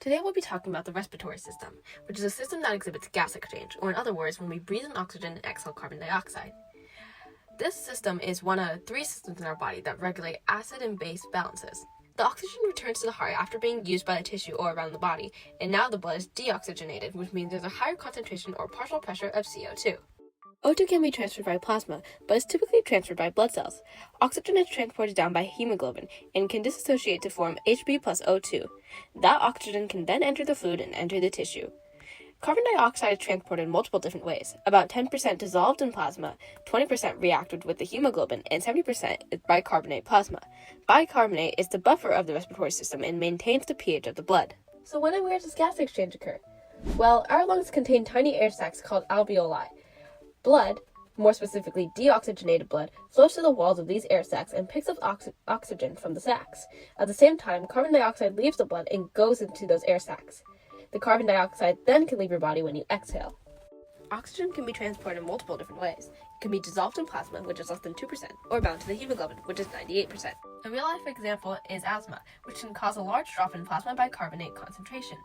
Today we'll be talking about the respiratory system, which is a system that exhibits gas exchange, or in other words, when we breathe in oxygen and exhale carbon dioxide. This system is one of three systems in our body that regulate acid and base balances. The oxygen returns to the heart after being used by the tissue or around the body, and now the blood is deoxygenated, which means there's a higher concentration or partial pressure of CO2. O2 can be transferred by plasma, but is typically transferred by blood cells. Oxygen is transported down by hemoglobin and can dissociate to form Hb plus O2. That oxygen can then enter the fluid and enter the tissue. Carbon dioxide is transported in multiple different ways. About 10% dissolved in plasma, 20% reacted with the hemoglobin, and 70% is bicarbonate plasma. Bicarbonate is the buffer of the respiratory system and maintains the pH of the blood. So when and where does gas exchange occur? Well, our lungs contain tiny air sacs called alveoli. Blood, more specifically deoxygenated blood, flows to the walls of these air sacs and picks up oxygen from the sacs. At the same time, carbon dioxide leaves the blood and goes into those air sacs. The carbon dioxide then can leave your body when you exhale. Oxygen can be transported in multiple different ways. It can be dissolved in plasma, which is less than 2%, or bound to the hemoglobin, which is 98%. A real-life example is asthma, which can cause a large drop in plasma bicarbonate concentration.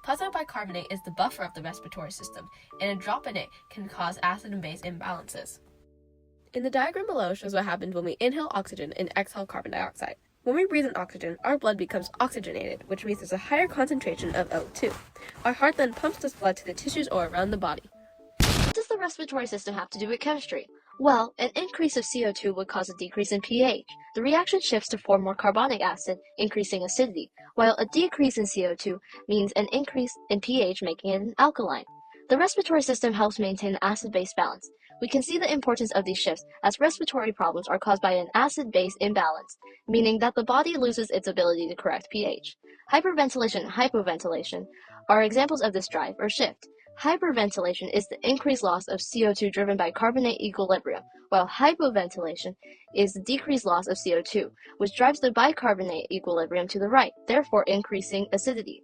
Plasma bicarbonate is the buffer of the respiratory system, and a drop in it can cause acid and base imbalances. In the diagram below shows what happens when we inhale oxygen and exhale carbon dioxide. When we breathe in oxygen, our blood becomes oxygenated, which means there's a higher concentration of O2. Our heart then pumps this blood to the tissues or around the body. What does the respiratory system have to do with chemistry? Well, an increase of CO2 would cause a decrease in pH. The reaction shifts to form more carbonic acid, increasing acidity, while a decrease in CO2 means an increase in pH, making it an alkaline. The respiratory system helps maintain the acid-base balance. We can see the importance of these shifts as respiratory problems are caused by an acid-base imbalance, meaning that the body loses its ability to correct pH. Hyperventilation and hypoventilation are examples of this drive or shift. Hyperventilation is the increased loss of CO2 driven by carbonate equilibrium, while hypoventilation is the decreased loss of CO2, which drives the bicarbonate equilibrium to the right, therefore increasing acidity.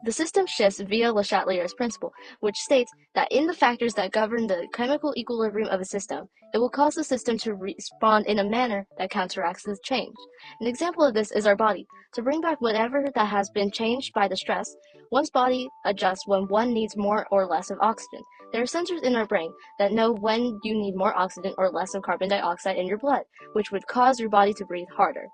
The system shifts via Le Chatelier's principle, which states that in the factors that govern the chemical equilibrium of a system, it will cause the system to respond in a manner that counteracts this change. An example of this is our body. To bring back whatever that has been changed by the stress, one's body adjusts when one needs more or less of oxygen. There are sensors in our brain that know when you need more oxygen or less of carbon dioxide in your blood, which would cause your body to breathe harder.